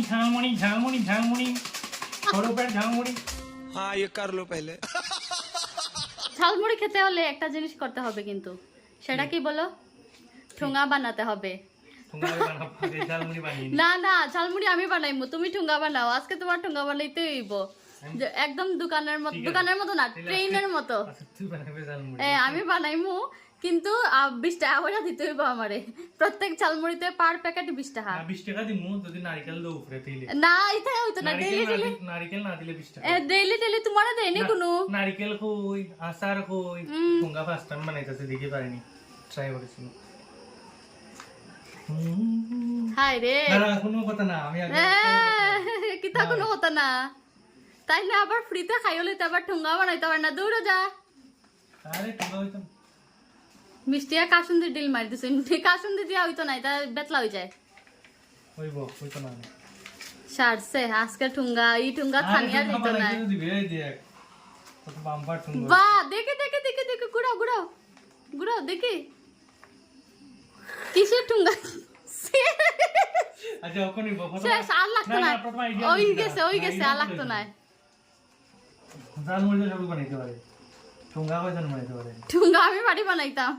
झालमुड़ी झालमुड़ी झालमुड़ी छोड़ो पैर झालमुड़ी। हाँ ये कर लो पहले। ঝালমুড়ি খেতে হলে একটা জিনিস করতে হবে কিন্তু সেটা কি বলো ঠুঙ্গা বানাতে হবে झालमुड़ी बानिए না না ঝালমুড়ি আমি বানাইমু তুমি ঠুঙ্গা বানাও আজকে তোমার ঠুঙ্গা বানাইতে হইব একদম দোকানের মতো না ট্রেনের মতো तू बनाबे झालमुड़ी আমি বানাইমু কিন্তু 20 টাকা করে দিতে হইব আমারে প্রত্যেক ঝালমুড়িতে পার প্যাকেট 20 টাকা না 20 টাকা দিমু যদি নারকেল দাও উপরে দিলে না এটা হইতো না ডেইলি নারকেল না দিলে 20 টাকা ডেইলি তোমারে দেয়নি কোনো নারকেল কই আচার কই ঠুঙ্গা ফার্স্ট টাইম বানাইতেছে দেখি পারিনি ট্রাই করেছিল হাই রে না কোনো কথা না আমি আগে কিতা কোনো কথা না তাই না আবার ফ্রিতে খাইলে তো আবার ঠুঙ্গা বানাইতে পারে না দূরে যা আরে ঠুঙ্গা হইতো মিষ্টিয়া কাসুন্দি ডিল মারি দিছে কাসুন্দি দিয়া হইতো না এটা বেতলা হই যায় হইতো না সারছে আজকে ঠুঙ্গা এই ঠুঙ্গা খানিয়া দিত না দিবে এই দেখ কত বাম্পার ঠুঙ্গা বাহ দেখে গুড়াও দেখি কিসের ঠুঙ্গা আচ্ছা ওখানে শেষ আর লাগতো না ওই গেছে আর লাগতো না ঝালমুড়ি সব বানাইতে পারে ঠুঙ্গা কয়জন বানাইতে পারে ঠুঙ্গা আমি বাড়ি বানাইতাম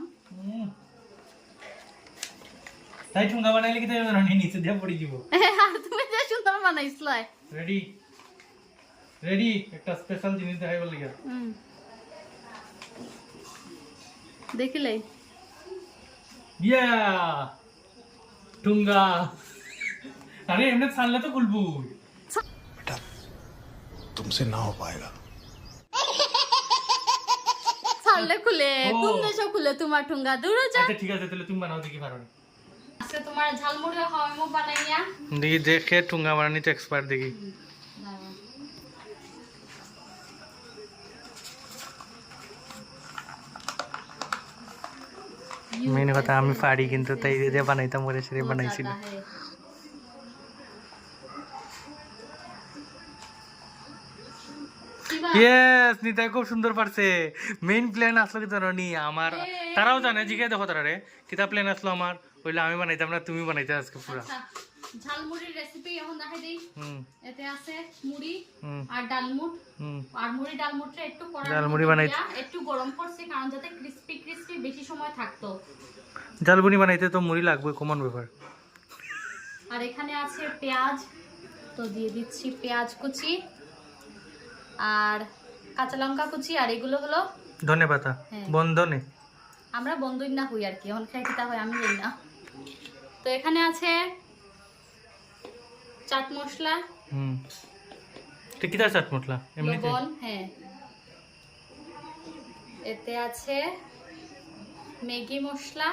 তাই ঠুঙ্গা বানাইলে কি তাই রানি নিচে দিয়ে পড়ে যাব আর তুমি যে সুন্দর বানাইছলা রেডি রেডি একটা স্পেশাল জিনিস দেখাইবার লাগা দেখিলাই ইয়া ঠুঙ্গা আরে এমনে ছানলে তো খুলবো बेटा तुमसे ना हो पाएगा। ছাড়লে খুলে কোন দেশে খুলে তোমার ঠুঙ্গা দূরে যা আচ্ছা ঠিক আছে তাহলে তুমি বানাও দেখি পারো আজকে তোমার ঝালমুড়ি খাওয়ামু বানাইয়া দেখি দেখে ঠুঙ্গা বানানিতে এক্সপার্ট দেখি মেন কথা আমি পারি কিন্তু তাই দিয়ে বানাইতাম ওরে সেরে বানাইছিল ইয়েস নিতাই খুব সুন্দর পারছে মেইন প্ল্যান আসলো কি জানি আমার তারাও জানে জিজ্ঞাসা দেখো তারারে কিতা প্ল্যান আসলো আমার কইলে আমি বানাইতাম না তুমি বানাইতে আজকে পুরো ঝালমুড়ির রেসিপি এখন দেখাই দেই এতে আছে মুড়ি আর ডালমুট আর মুড়ি ডালমুটটা একটু ডালমুড়ি বানাইতে একটু গরম করছি কারণ যাতে ক্রিসপি বেশি সময় থাকতো ডালমুড়ি বানাইতে তো মুড়ি লাগবে কমন ব্যাপার আর এখানে আছে পেঁয়াজ তো দিয়ে দিচ্ছি পেঁয়াজ কুচি আর কাঁচা লঙ্কা কুচি আর এগুলো হলো ধনেপাতা বন্ধনে আমরা বন্ধই না হই আর কি এখন খাই কিতা হয় আমি জানি না তো এখানে আছে চাট মশলা তো কিটা চাট মশলা এমনিতে লবণ হ্যাঁ এতে আছে ম্যাগি মশলা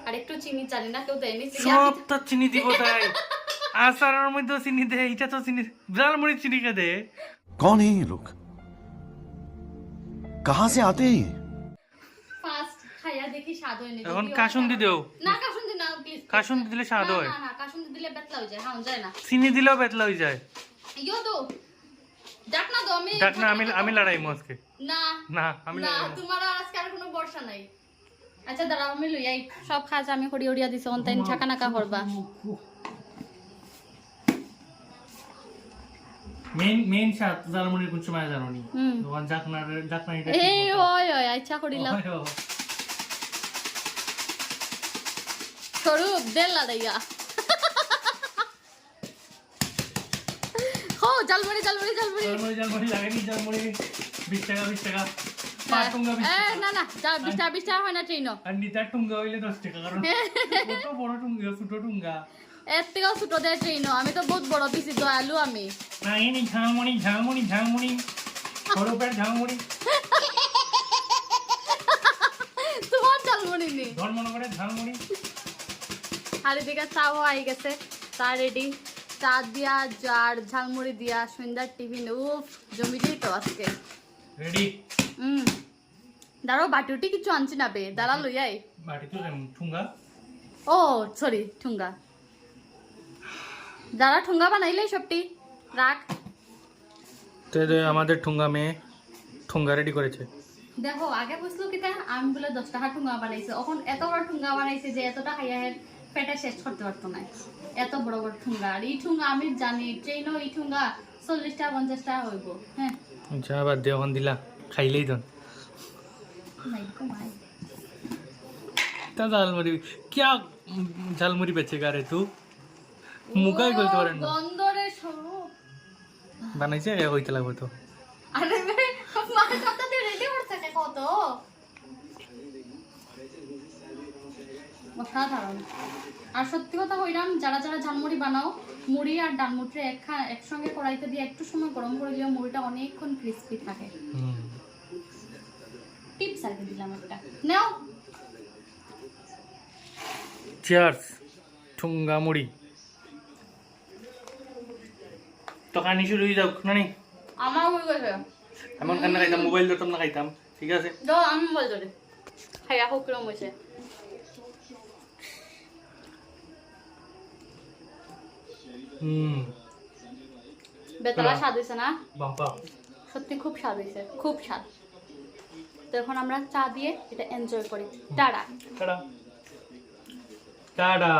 আর একটু চিনি জানি না কেউ দেয়নি সব তো চিনি দিব তাই আচারের মধ্যে চিনি দে এটা তো চিনি ঝালমুড়ি চিনি কে দে कौन है ये लोग कहाँ से आते हैं ये ফার্স্ট খাইয়া দেখি স্বাদ হয়নি এখন কাসুন্দি দেও না কাসুন্দি না প্লিজ কাসুন্দি দিলে স্বাদ হয় না কাসুন্দি দিলে বেতলা হয়ে যায় হ্যাঁ যায় না চিনি দিলেও বেতলা হয়ে যায় ইয়ো দো ডাক না দো ডাক না আমি লড়াই আজকে না না আমি না তোমার আজকে আর কোনো বর্ষা নাই আচ্ছা দাঁড়াও আমি লই আই সব খাজ আমি হড়িয়া দিছি অন তাইন ছাকা নাকা করবা মেইন স্বাদ ঝালমুড়ির কোন সময় জানো নি তখন জাকনা এটা এই ওই আচ্ছা করিলাম স্বরূপ দেল লাড়াইয়া হো ঝালমুড়ি লাগেনি ঝালমুড়ি 20 টাকা পাঁচ টুঙ্গা 20 টাকা না 20 টাকা হয় না ট্রেন আর নিতার টুঙ্গা হইলে 10 টাকা কারণ কত বড় টুঙ্গা ছোট টুঙ্গা এর থেকেও ছোট দেয় ট্রেন আমি তো বহুত বড় পিসি দয়ালু আমি না এই ঝালমুড়ি ছোট পেট ঝালমুড়ি তোমার ঝালমুড়ি নেই ধর মনে করে ঝালমুড়ি আর এদিকে চাও আই গেছে চা রেডি চা দিয়া আর ঝালমুড়ি দিয়া সন্ধ্যার টিফিন উফ জমিতেই তো আজকে রেডি দাঁড়াও বাটিউটি কিছু আনছি না বে দাঁড়া লইয়াই বাটি তো ঠুঙ্গা ও সরি ঠুঙ্গা দাঁড়া ঠুঙ্গা বানাইলে সবটি রাখ তো আমাদের ঠুঙ্গা মেয়ে ঠুঙ্গা রেডি করেছে দেখো আগে বুঝলো কি আমি বলে 10 টাকা ঠুঙ্গা বানাইছে এখন এত বড় ঠুঙ্গা বানাইছে যে এতটা খাইয়া পেটে শেষ করতে পারতো না, এত বড় বড় ঠুঙ্গা। আর এই ঠুঙ্গা আমি জানি ট্রেনও এই ঠুঙ্গা 40 টাকা 50 টাকা হইব। হ্যাঁ আচ্ছা বাদ দিয়ে এখন দিলা খাইলেই তো নাই গো মাই। তা ঝালমুড়ি क्या ঝালমুড়ি বেচেগা রে তু মুখাই বলতে পারেন না গন্ধরে সরু। বানাইছে হইতে লাগবে তো আরে মা কত দিয়ে রেডি করছে কত অসাধারণ। আর সত্যি কথা কইরাম, যারা যারা ঝালমুড়ি বানাও, মুড়ি আর ডালমুড়ি একসঙ্গে কড়াইতে দিয়ে একটু সময় গরম করে দিলে মুড়িটা অনেকক্ষণ ক্রিস্পি থাকে। টিপস আর কি দিলাম একটা, নাও। চিয়ার্স ঠুঙ্গা মুড়ি। তো কানি শুরু হয়ে যাও নানি। আমার হয়ে গেছে এমন কান্না খাইতাম, মোবাইল ধরতাম না খাইতাম, ঠিক আছে? দাও আমি মোবাইল ধরে খাইয়া হোক কিরম হয়েছে। বেতলা স্বাদ হয়েছে না? বাম্পা সত্যি খুব স্বাদ হয়েছে, খুব স্বাদ। তো এখন আমরা চা দিয়ে এটা এনজয় করি। Tata tata tata.